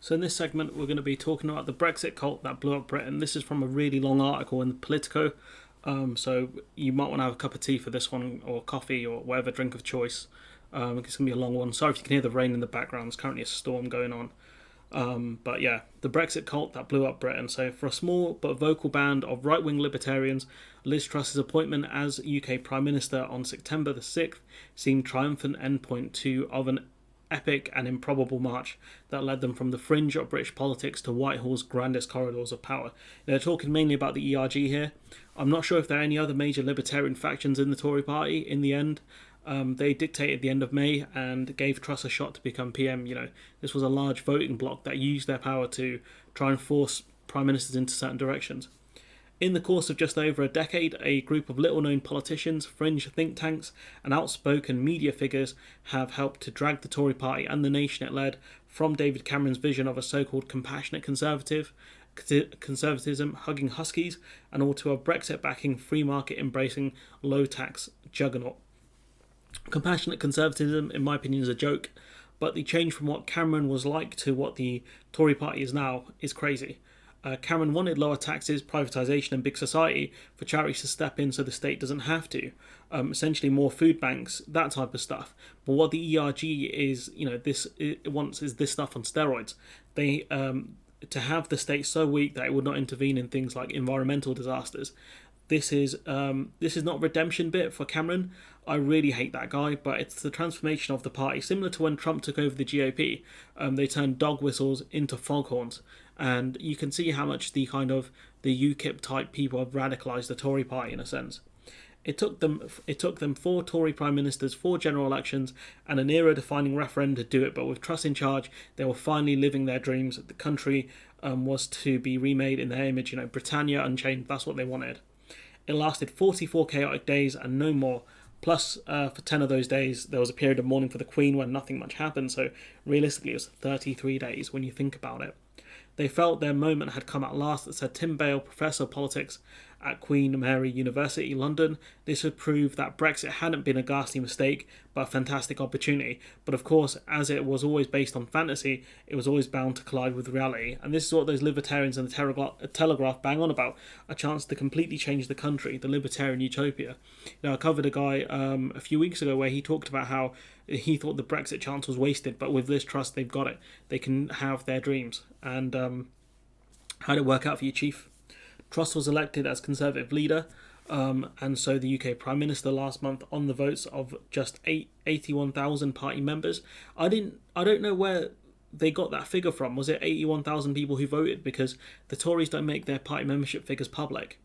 So in this segment, we're going to be talking about the Brexit cult that blew up Britain. This is from a really long article in Politico. So you might want to have a cup of tea for this one, or coffee, or whatever drink of choice. It's going to be a long one. Sorry if you can hear the rain in the background. There's currently a storm going on. But yeah, the Brexit cult that blew up Britain. So for a small but vocal band of right-wing libertarians, Liz Truss's appointment as UK Prime Minister on September the 6th seemed triumphant endpoint of an epic and improbable march that led them from the fringe of British politics to Whitehall's grandest corridors of power. They're talking mainly about the ERG here. I'm not sure if there are any other major libertarian factions in the Tory party in the end. They dictated the end of May and gave Truss a shot to become PM. This was a large voting bloc that used their power to try and force prime ministers into certain directions. In the course of just over a decade, a group of little-known politicians, fringe think tanks, and outspoken media figures have helped to drag the Tory party and the nation it led from David Cameron's vision of a so-called compassionate conservatism hugging huskies, and all to a Brexit-backing, free market-embracing, low-tax juggernaut. Compassionate conservatism, in my opinion, is a joke, but the change from what Cameron was like to what the Tory party is now is crazy. Cameron wanted lower taxes, privatisation and big society for charities to step in so the state doesn't have to. Essentially more food banks, that type of stuff. But what the ERG is, it wants is this stuff on steroids. They to have the state so weak that it would not intervene in things like environmental disasters. This is not redemption bit for Cameron. I really hate that guy, but it's the transformation of the party, similar to when Trump took over the GOP. They turned dog whistles into foghorns, and you can see how much the UKIP type people have radicalised the Tory party in a sense. It took them 4 Tory prime ministers, 4 general elections, and an era-defining referendum to do it. But with Truss in charge, they were finally living their dreams. The country was to be remade in their image. Britannia Unchained. That's what they wanted. It lasted 44 chaotic days and no more. Plus, for 10 of those days, there was a period of mourning for the Queen when nothing much happened. So realistically, it was 33 days when you think about it. They felt their moment had come at last, said Tim Bale, Professor of Politics at Queen Mary University, London. This would prove that Brexit hadn't been a ghastly mistake, but a fantastic opportunity. But of course, as it was always based on fantasy, it was always bound to collide with reality. And this is what those libertarians and the Telegraph bang on about, a chance to completely change the country, the libertarian utopia. I covered a guy a few weeks ago where he talked about how he thought the Brexit chance was wasted, but with Liz Truss, they've got it. They can have their dreams. And how did it work out for you, Chief? Truss was elected as Conservative leader, and so the UK Prime Minister last month on the votes of just 81,000 party members. I don't know where they got that figure from. Was it 81,000 people who voted? Because the Tories don't make their party membership figures public.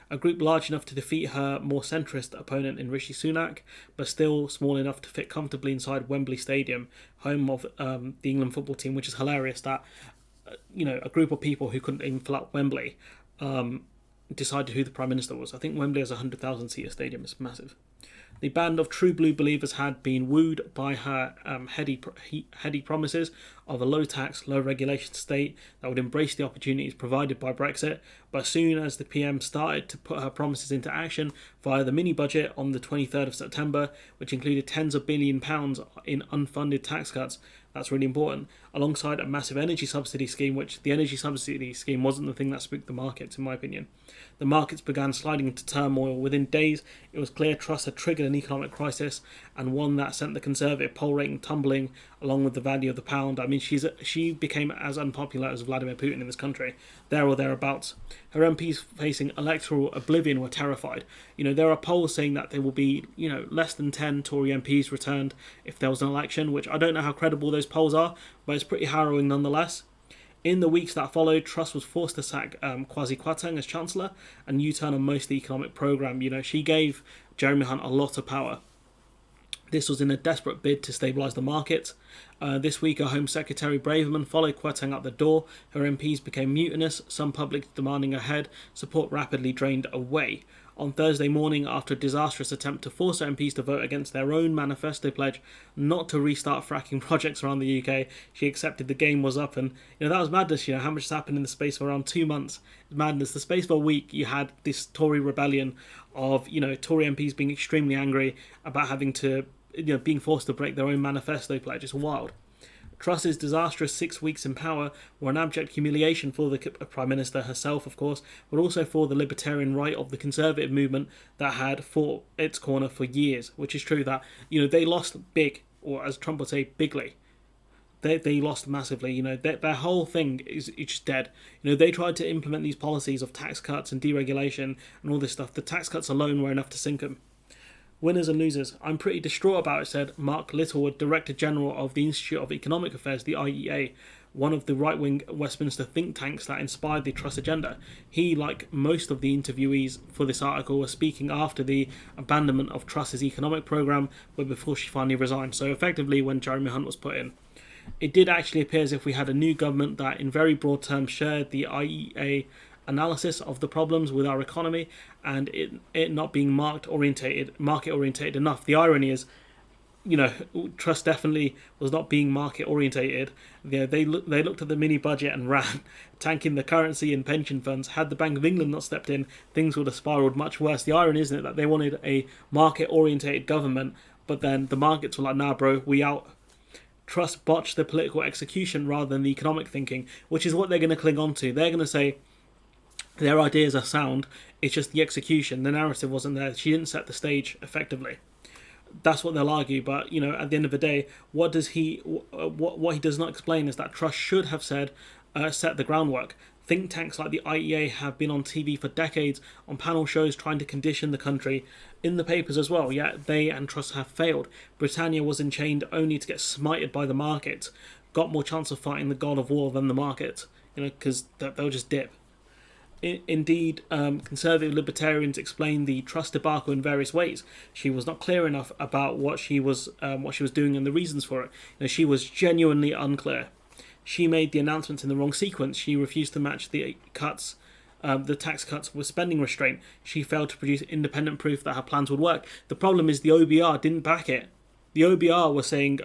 A group large enough to defeat her more centrist opponent in Rishi Sunak, but still small enough to fit comfortably inside Wembley Stadium, home of the England football team, which is hilarious that a group of people who couldn't even fill up Wembley decided who the Prime Minister was. I think Wembley has a 100,000 seater stadium. It's massive. The band of true blue believers had been wooed by her heady promises of a low-tax, low-regulation state that would embrace the opportunities provided by Brexit. But as soon as the PM started to put her promises into action via the mini-budget on the 23rd of September, which included tens of billion pounds in unfunded tax cuts, that's really important, alongside a massive energy subsidy scheme, which the energy subsidy scheme wasn't the thing that spooked the markets, in my opinion. The markets began sliding into turmoil. Within days, it was clear Truss had triggered an economic crisis, and one that sent the Conservative poll rating tumbling, along with the value of the pound. I mean, she became as unpopular as Vladimir Putin in this country, there or thereabouts. Her MPs facing electoral oblivion were terrified. There are polls saying that there will be, less than 10 Tory MPs returned if there was an election, which I don't know how credible those polls are, but it's pretty harrowing nonetheless. In the weeks that followed, Truss was forced to sack Kwasi Kwarteng as Chancellor and U-turn on most of the economic programme. She gave Jeremy Hunt a lot of power. This was in a desperate bid to stabilise the market. This week, her Home Secretary Braverman followed Kwarteng out the door. Her MPs became mutinous, some publicly demanding her head. Support rapidly drained away. On Thursday morning, after a disastrous attempt to force her MPs to vote against their own manifesto pledge not to restart fracking projects around the UK, she accepted the game was up. And that was madness. How much has happened in the space of around 2 months? Madness. The space of a week, you had this Tory rebellion of Tory MPs being extremely angry about having to being forced to break their own manifesto pledge. It's wild. Truss's disastrous 6 weeks in power were an abject humiliation for the Prime Minister herself, of course, but also for the libertarian right of the Conservative movement that had fought its corner for years, which is true that, they lost big, or as Trump would say, bigly. They lost massively. Their whole thing is just dead. They tried to implement these policies of tax cuts and deregulation and all this stuff. The tax cuts alone were enough to sink them. Winners and losers. I'm pretty distraught about it, said Mark Littlewood, Director General of the Institute of Economic Affairs, the IEA, one of the right-wing Westminster think tanks that inspired the Truss agenda. He, like most of the interviewees for this article, was speaking after the abandonment of Truss's economic programme, but before she finally resigned, so effectively when Jeremy Hunt was put in. It did actually appear as if we had a new government that, in very broad terms, shared the IEA analysis of the problems with our economy and it not being market orientated enough. The irony is, Truss definitely was not being market orientated. They looked at the mini budget and ran, tanking the currency and pension funds. Had the Bank of England not stepped in, things would have spiraled much worse. The irony, isn't it, that they wanted a market orientated government, but then the markets were like, nah bro, we out. Truss botched the political execution rather than the economic thinking, which is what they're going to cling on to. They're going to say their ideas are sound, it's just the execution, the narrative wasn't there. She didn't set the stage effectively. That's what they'll argue, but at the end of the day, what he does not explain is that Truss should have set the groundwork. Think tanks like the IEA have been on TV for decades, on panel shows trying to condition the country, in the papers as well, yet they and Truss have failed. Britannia was enchained only to get smited by the market, got more chance of fighting the god of war than the market, because they'll just dip. Indeed, conservative libertarians explain the Truss debacle in various ways. She was not clear enough about what she was doing and the reasons for it. She was genuinely unclear. She made the announcements in the wrong sequence. She refused to match the tax cuts with spending restraint. She failed to produce independent proof that her plans would work. The problem is the OBR didn't back it. The OBR was saying,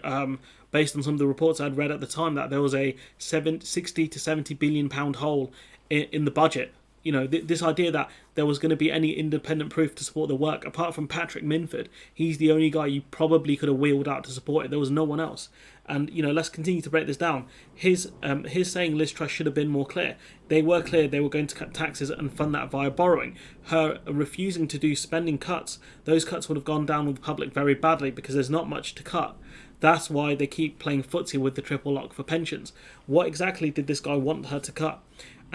based on some of the reports I'd read at the time, that there was a 60 to 70 billion pound hole in the budget. This idea that there was going to be any independent proof to support the work, apart from Patrick Minford, he's the only guy you probably could have wheeled out to support it. There was no one else. And, let's continue to break this down. His saying Liz Truss should have been more clear. They were clear they were going to cut taxes and fund that via borrowing. Her refusing to do spending cuts, those cuts would have gone down with the public very badly because there's not much to cut. That's why they keep playing footsie with the triple lock for pensions. What exactly did this guy want her to cut?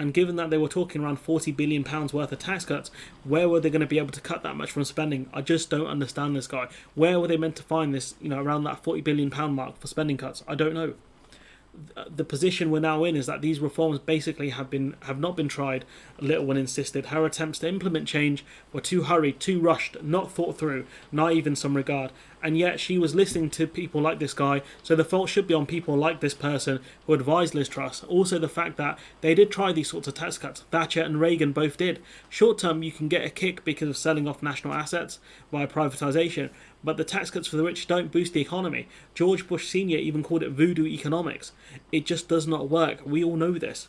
And given that they were talking around £40 billion worth of tax cuts, where were they going to be able to cut that much from spending? I just don't understand this guy. Where were they meant to find this, around that £40 billion mark for spending cuts? I don't know. The position we're now in is that these reforms basically have not been tried. Littlewood insisted her attempts to implement change were too hurried, too rushed, not thought through, naive in some regard, and yet she was listening to people like this guy, so the fault should be on people like this person who advised Liz Truss. Also the fact that they did try these sorts of tax cuts. Thatcher and Reagan both did. Short term you can get a kick because of selling off national assets via privatisation, but the tax cuts for the rich don't boost the economy. George Bush Sr. even called it voodoo economics. It just does not work. We all know this.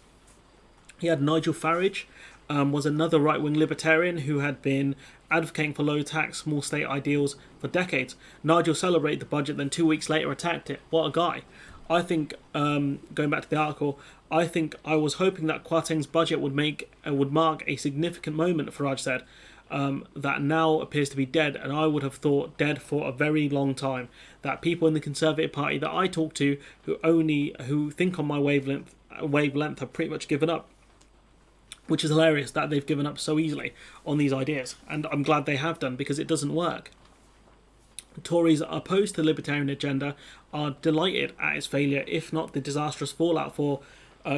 He had Nigel Farage, was another right-wing libertarian who had been advocating for low tax, small state ideals for decades. Nigel celebrated the budget, then 2 weeks later attacked it. What a guy. I think, going back to the article, I was hoping that Kwarteng's budget would mark a significant for, Farage said, that now appears to be dead, and I would have thought dead for a very long time. That people in the Conservative Party that I talk to who think on my wavelength have pretty much given up. Which is hilarious that they've given up so easily on these ideas, and I'm glad they have done because it doesn't work. Tories opposed to the libertarian agenda are delighted at its failure, if not the disastrous fallout for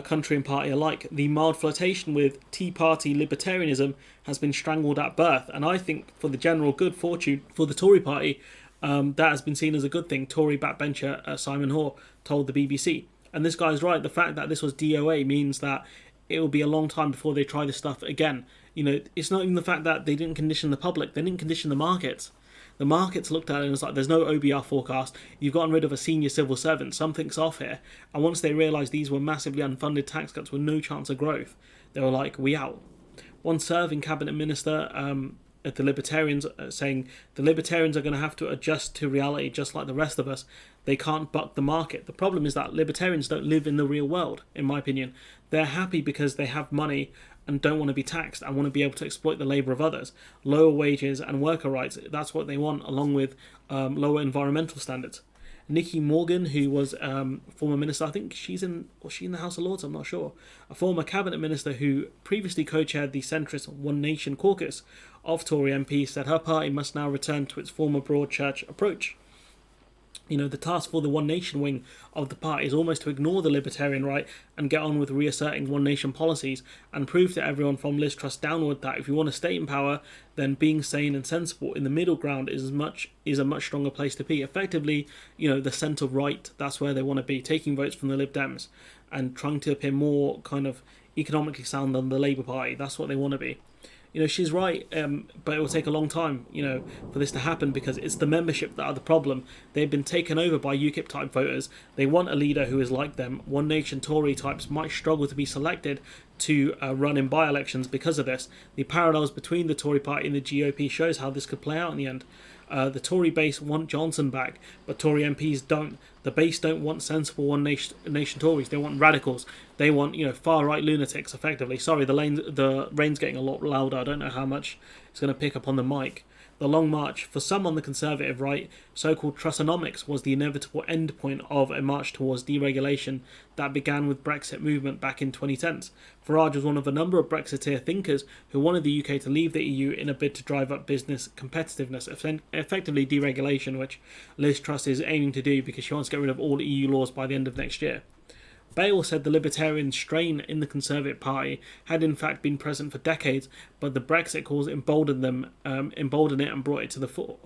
country and party alike. The mild flirtation with Tea Party libertarianism has been strangled at birth, and I think for the general good fortune for the Tory party, that has been seen as a good thing. Tory backbencher Simon Hoare told the BBC, and this guy's right. The fact that this was DOA means that it will be a long time before they try this stuff again. It's not even the fact that they didn't condition the public, they didn't condition the markets. The markets looked at it and was like, there's no OBR forecast, you've gotten rid of a senior civil servant, something's off here. And once they realised these were massively unfunded tax cuts with no chance of growth, they were like, we out. One serving cabinet minister the Libertarians, saying the Libertarians are going to have to adjust to reality just like the rest of us. They can't buck the market. The problem is that Libertarians don't live in the real world, in my opinion. They're happy because they have money and don't want to be taxed and want to be able to exploit the labour of others. Lower wages and worker rights, that's what they want, along with lower environmental standards. Nikki Morgan, who was former minister, I think was she in the House of Lords? I'm not sure. A former cabinet minister who previously co-chaired the centrist One Nation caucus of Tory MPs, said her party must now return to its former broad church approach. The task for the One Nation wing of the party is almost to ignore the libertarian right and get on with reasserting One Nation policies and prove to everyone from Liz Truss downward that if you want to stay in power, then being sane and sensible in the middle ground is a much stronger place to be. Effectively, the centre right, that's where they want to be, taking votes from the Lib Dems and trying to appear more kind of economically sound than the Labour Party. That's what they want to be. She's right, but it will take a long time, for this to happen, because it's the membership that are the problem. They've been taken over by UKIP-type voters. They want a leader who is like them. One Nation Tory types might struggle to be selected to run in by-elections because of this. The parallels between the Tory party and the GOP shows how this could play out in the end. The Tory base want Johnson back, but Tory MPs don't. The base don't want sensible One Nation Tories. They want radicals. They want, far-right lunatics, effectively. Sorry, the rain's getting a lot louder. I don't know how much it's going to pick up on the mic. The Long March, for some on the conservative right, so-called Trussonomics, was the inevitable endpoint of a march towards deregulation that began with Brexit movement back in 2010. Farage was one of a number of Brexiteer thinkers who wanted the UK to leave the EU in a bid to drive up business competitiveness, effectively deregulation, which Liz Truss is aiming to do because she wants to get rid of all EU laws by the end of next year. Bale said the libertarian strain in the Conservative Party had in fact been present for decades, but the Brexit cause emboldened it and brought it to the fore.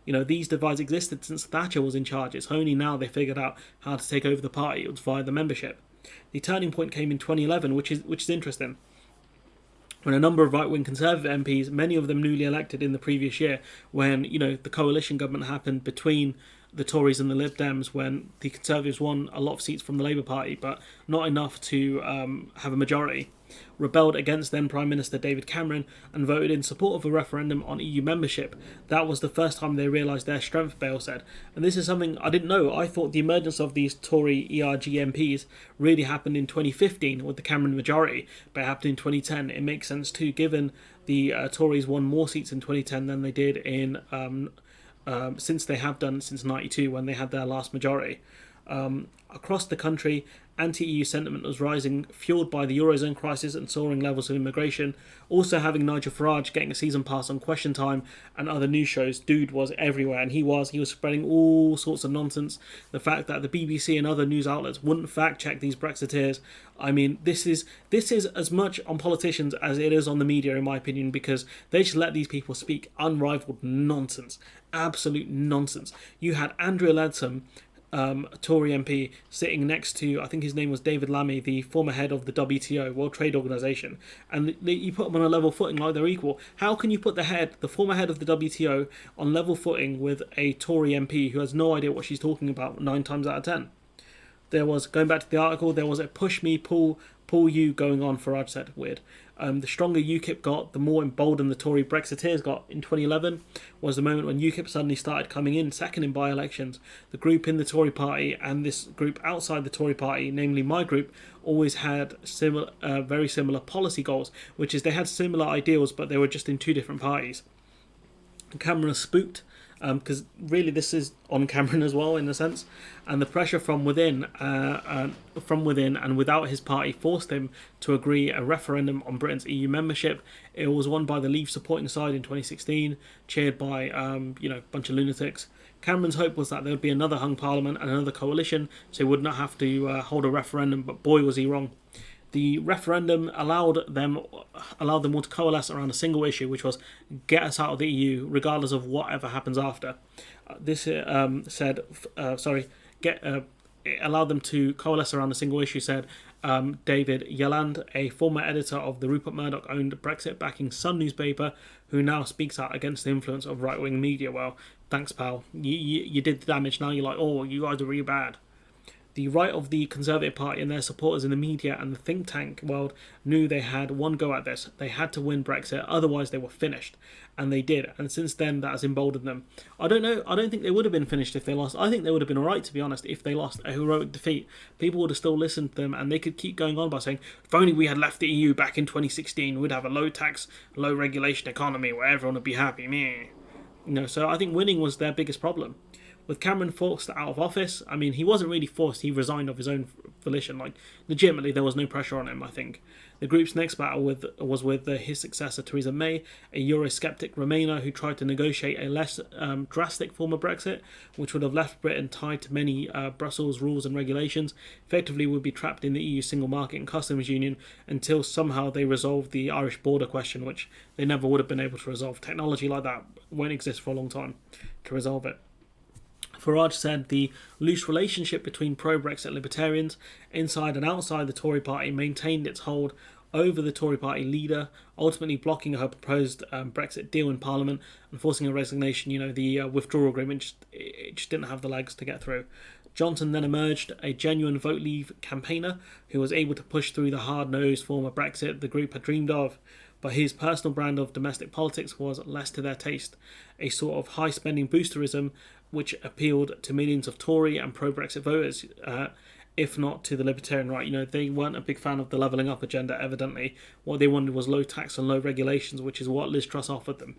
These divides existed since Thatcher was in charge. It's only now they figured out how to take over the party. It was via the membership. The turning point came in 2011, which is interesting, when a number of right-wing Conservative MPs, many of them newly elected in the previous year, when the coalition government happened between the Tories and the Lib Dems, when the Conservatives won a lot of seats from the Labour Party, but not enough to have a majority, rebelled against then Prime Minister David Cameron and voted in support of a referendum on EU membership. That was the first time they realised their strength, Bale said. And this is something I didn't know. I thought the emergence of these Tory ERG MPs really happened in 2015 with the Cameron majority, but it happened in 2010. It makes sense too, given the Tories won more seats in 2010 than they did in since they have done since 92 when they had their last majority. Across the country, anti-EU sentiment was rising, fueled by the Eurozone crisis and soaring levels of immigration. Also having Nigel Farage getting a season pass on Question Time and other news shows, dude was everywhere, and he was spreading all sorts of nonsense. The fact that the BBC and other news outlets wouldn't fact-check these Brexiteers, I mean, this is as much on politicians as it is on the media, in my opinion, because they just let these people speak unrivaled nonsense. Absolute nonsense. You had Andrea Leadsom, a Tory MP, sitting next to, I think his name was David Lammy, the former head of the WTO, World Trade Organization, and you put them on a level footing like they're equal. How can you put the former head of the WTO, on level footing with a Tory MP who has no idea what she's talking about 9 times out of 10? There was, going back to the article, there was a push me, pull you going on, Farage said. Weird. The stronger UKIP got, the more emboldened the Tory Brexiteers got. In 2011 was the moment when UKIP suddenly started coming in second in by-elections. The group in the Tory party and this group outside the Tory party, namely my group, always had very similar policy goals, which is they had similar ideals, but they were just in 2 different parties. Cameron spooked, because really this is on Cameron as well in a sense, and the pressure from within and without his party forced him to agree a referendum on Britain's EU membership. It was won by the Leave supporting side in 2016, chaired by a bunch of lunatics. Cameron's hope was that there would be another hung parliament and another coalition, so he would not have to hold a referendum, but boy was he wrong. The referendum allowed them all to coalesce around a single issue, which was get us out of the EU, regardless of whatever happens after. It allowed them to coalesce around a single issue, said David Yelland, a former editor of the Rupert Murdoch-owned Brexit-backing Sun newspaper, who now speaks out against the influence of right-wing media. Well, thanks, pal. You did the damage. Now you're like, oh, you guys are really bad. The right of the Conservative Party and their supporters in the media and the think tank world knew they had one go at this. They had to win Brexit, otherwise they were finished. And they did. And since then, that has emboldened them. I don't know. I don't think they would have been finished if they lost. I think they would have been alright, to be honest, if they lost a heroic defeat. People would have still listened to them, and they could keep going on by saying, if only we had left the EU back in 2016, we'd have a low tax, low regulation economy where everyone would be happy. Meh. So I think winning was their biggest problem. With Cameron forced out of office, I mean, he wasn't really forced, he resigned of his own volition. Like, legitimately, there was no pressure on him, I think. The group's next battle was with his successor, Theresa May, a Eurosceptic Remainer who tried to negotiate a less drastic form of Brexit, which would have left Britain tied to many Brussels rules and regulations, effectively would be trapped in the EU single market and customs union until somehow they resolved the Irish border question, which they never would have been able to resolve. Technology like that won't exist for a long time to resolve it. Farage said the loose relationship between pro-Brexit libertarians inside and outside the Tory party maintained its hold over the Tory party leader, ultimately blocking her proposed Brexit deal in Parliament and forcing a resignation. The withdrawal agreement just didn't have the legs to get through. Johnson then emerged a genuine vote leave campaigner who was able to push through the hard-nosed form of Brexit the group had dreamed of. But his personal brand of domestic politics was less to their taste, a sort of high-spending boosterism which appealed to millions of Tory and pro-Brexit voters, if not to the libertarian right. They weren't a big fan of the levelling up agenda, evidently. What they wanted was low tax and low regulations, which is what Liz Truss offered them.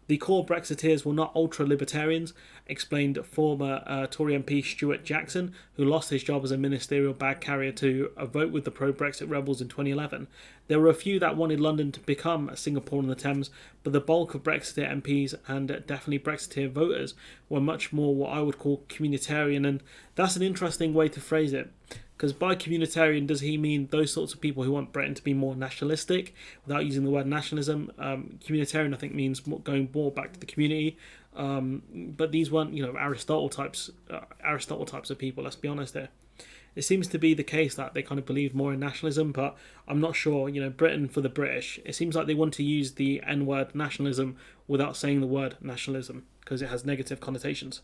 The core Brexiteers were not ultra-libertarians, explained former Tory MP Stuart Jackson, who lost his job as a ministerial bag carrier to a vote with the pro-Brexit rebels in 2011. There were a few that wanted London to become a Singapore on the Thames, but the bulk of Brexiteer MPs and definitely Brexiteer voters were much more what I would call communitarian, and that's an interesting way to phrase it. Because by communitarian, does he mean those sorts of people who want Britain to be more nationalistic without using the word nationalism? Communitarian, I think, means going more back to the community. But these weren't, Aristotle types of people. Let's be honest here. It seems to be the case that they kind of believe more in nationalism, but I'm not sure. Britain for the British. It seems like they want to use the N-word nationalism without saying the word nationalism because it has negative connotations.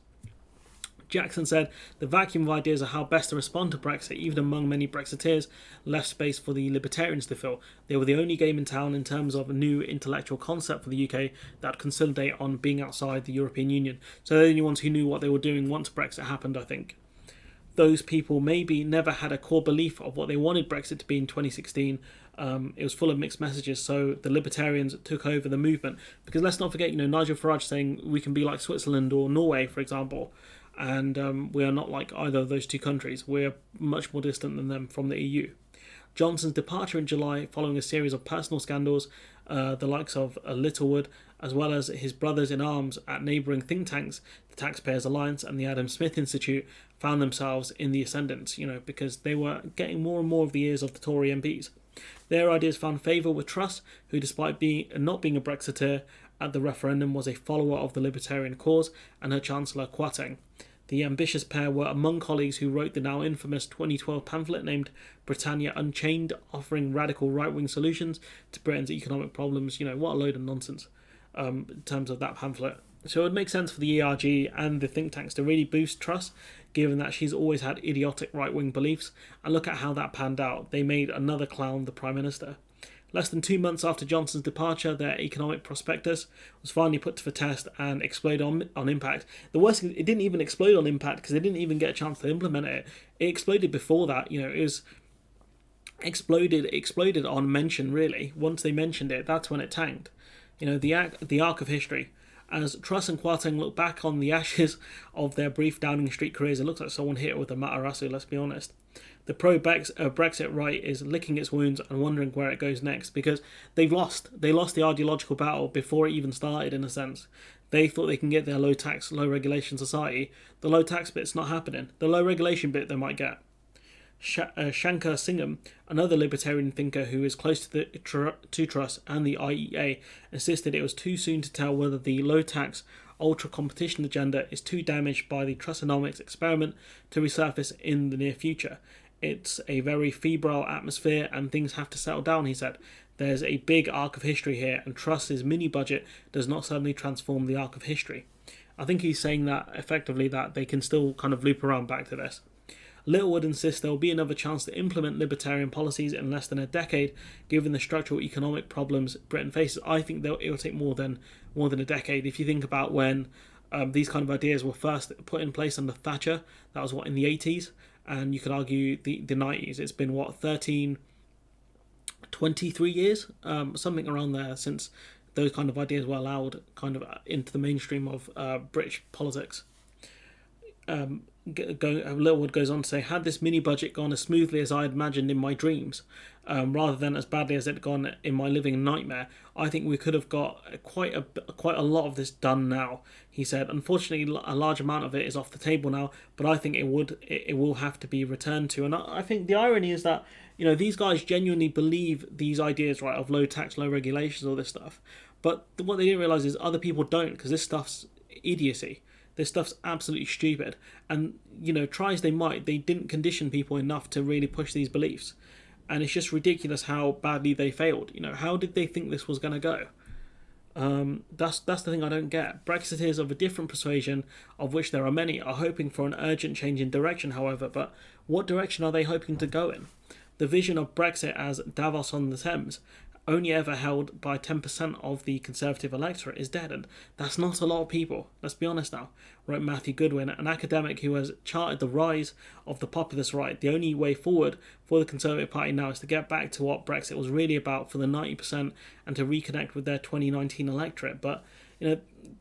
Jackson said the vacuum of ideas of how best to respond to Brexit, even among many Brexiteers, left space for the libertarians to fill. They were the only game in town in terms of a new intellectual concept for the UK that would consolidate on being outside the European Union. So they're the only ones who knew what they were doing once Brexit happened, I think. Those people maybe never had a core belief of what they wanted Brexit to be in 2016. It was full of mixed messages, so the libertarians took over the movement. Because let's not forget, Nigel Farage saying we can be like Switzerland or Norway, for example. And we are not like either of those two countries. We're much more distant than them from the EU. Johnson's departure in July, following a series of personal scandals, the likes of Littlewood, as well as his brothers in arms at neighbouring think tanks, the Taxpayers Alliance and the Adam Smith Institute, found themselves in the ascendant, because they were getting more and more of the ears of the Tory MPs. Their ideas found favour with Truss, who, despite not being a Brexiteer at the referendum, was a follower of the libertarian cause, and her Chancellor Kwarteng. The ambitious pair were among colleagues who wrote the now infamous 2012 pamphlet named Britannia Unchained, offering radical right-wing solutions to Britain's economic problems. What a load of nonsense in terms of that pamphlet. So it would make sense for the ERG and the think tanks to really boost Truss, given that she's always had idiotic right-wing beliefs. And look at how that panned out. They made another clown the Prime Minister. Less than 2 months after Johnson's departure, their economic prospectus was finally put to the test and exploded on impact. The worst thing, it didn't even explode on impact because they didn't even get a chance to implement it. It exploded before that. It was exploded on mention, really. Once they mentioned it, that's when it tanked. The arc of history. As Truss and Kwarteng look back on the ashes of their brief Downing Street careers, it looks like someone hit it with a Matarasu, let's be honest. The pro-Brexit right is licking its wounds and wondering where it goes next because they've lost. They lost the ideological battle before it even started, in a sense. They thought they can get their low tax, low regulation society. The low tax bit's not happening. The low regulation bit they might get. Shankar Singham, another libertarian thinker who is close to Truss and the IEA, insisted it was too soon to tell whether the low tax, ultra competition agenda is too damaged by the Trussonomics experiment to resurface in the near future. It's a very febrile atmosphere and things have to settle down, he said. There's a big arc of history here and Truss's mini budget does not suddenly transform the arc of history. I think he's saying that effectively that they can still kind of loop around back to this. Littlewood insists there will be another chance to implement libertarian policies in less than a decade, given the structural economic problems Britain faces. I think it will take more than a decade. If you think about when these kind of ideas were first put in place under Thatcher, that was in the 80s, and you could argue the 90s. It's been 23 years, something around there, since those kind of ideas were allowed kind of into the mainstream of British politics. Littlewood goes on to say, had this mini budget gone as smoothly as I had imagined in my dreams, rather than as badly as it had gone in my living nightmare, I think we could have got quite a lot of this done now. He said, unfortunately, a large amount of it is off the table now, but I think it will have to be returned to. And I think the irony is that, these guys genuinely believe these ideas, right, of low tax, low regulations, all this stuff. But what they didn't realise is other people don't, because this stuff's idiocy. This stuff's absolutely stupid. And, try as they might, they didn't condition people enough to really push these beliefs. And it's just ridiculous how badly they failed. How did they think this was going to go? That's the thing I don't get. Brexiteers of a different persuasion, of which there are many, are hoping for an urgent change in direction, however. But what direction are they hoping to go in? The vision of Brexit as Davos on the Thames, only ever held by 10% of the Conservative electorate, is dead, and that's not a lot of people. Let's be honest now, wrote Matthew Goodwin, an academic who has charted the rise of the populist right. The only way forward for the Conservative Party now is to get back to what Brexit was really about for the 90% and to reconnect with their 2019 electorate. But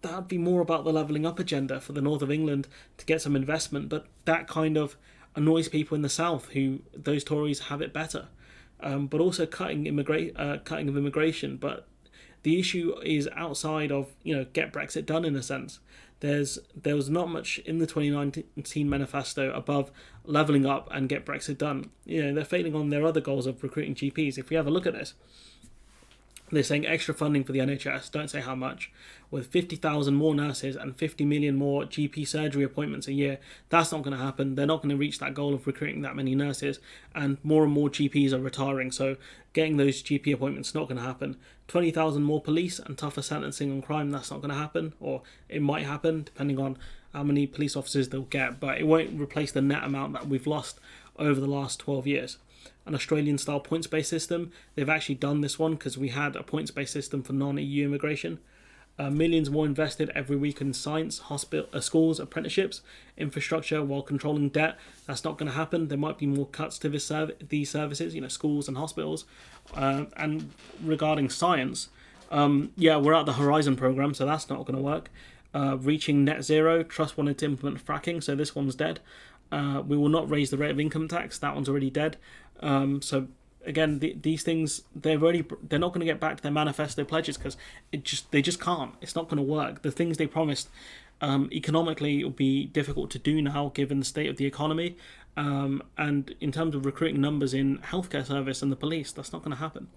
that'd be more about the levelling up agenda for the north of England to get some investment, but that kind of annoys people in the south, who those Tories have it better. But also cutting of immigration. But the issue is outside of get Brexit done, in a sense. There was not much in the 2019 manifesto above levelling up and get Brexit done. They're failing on their other goals of recruiting GPs. If we have a look at this, they're saying extra funding for the NHS, don't say how much, with 50,000 more nurses and 50 million more GP surgery appointments a year. That's not going to happen. They're not going to reach that goal of recruiting that many nurses, and more GPs are retiring, so getting those GP appointments is not going to happen. 20,000 more police and tougher sentencing on crime, that's not going to happen, or it might happen depending on how many police officers they'll get, but it won't replace the net amount that we've lost over the last 12 years. An Australian-style points-based system. They've actually done this one because we had a points-based system for non-EU immigration. Millions more invested every week in science, schools, apprenticeships, infrastructure, while controlling debt. That's not going to happen. There might be more cuts to these services, schools and hospitals. And regarding science, we're at the Horizon program, so that's not going to work. Reaching net zero. Truss wanted to implement fracking, so this one's dead. We will not raise the rate of income tax. That one's already dead. So again, these things, they're not going to get back to their manifesto pledges because they just can't. It's not going to work. The things they promised economically, it will be difficult to do now given the state of the economy. And in terms of recruiting numbers in healthcare service and the police, that's not going to happen.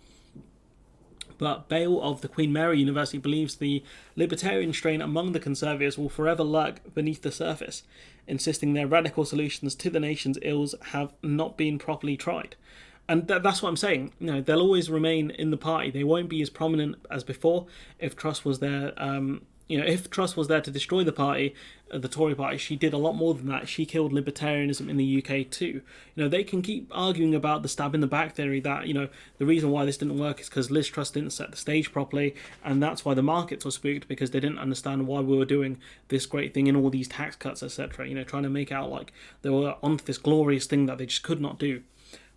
But Bale of the Queen Mary University believes the libertarian strain among the Conservatives will forever lurk beneath the surface, insisting their radical solutions to the nation's ills have not been properly tried. And that's what I'm saying. They'll always remain in the party. They won't be as prominent as before. If Truss was there, if Truss was there to destroy the party, the Tory party, she did a lot more than that. She killed libertarianism in the UK too. They can keep arguing about the stab in the back theory that, the reason why this didn't work is because Liz Truss didn't set the stage properly, and that's why the markets were spooked, because they didn't understand why we were doing this great thing in all these tax cuts, etc. Trying to make out like they were onto this glorious thing that they just could not do.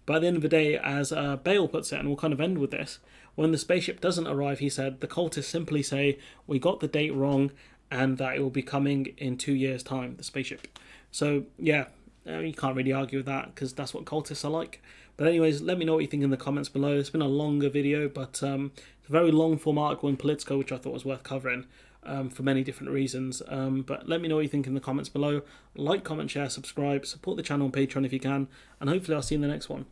But at the end of the day, as Bale puts it, and we'll kind of end with this, when the spaceship doesn't arrive, he said, the cultists simply say, we got the date wrong, and that it will be coming in 2 years' time, the spaceship. So, you can't really argue with that, because that's what cultists are like. But anyways, let me know what you think in the comments below. It's been a longer video, but it's a very long-form article in Politico, which I thought was worth covering for many different reasons. But let me know what you think in the comments below. Like, comment, share, subscribe, support the channel on Patreon if you can, and hopefully I'll see you in the next one.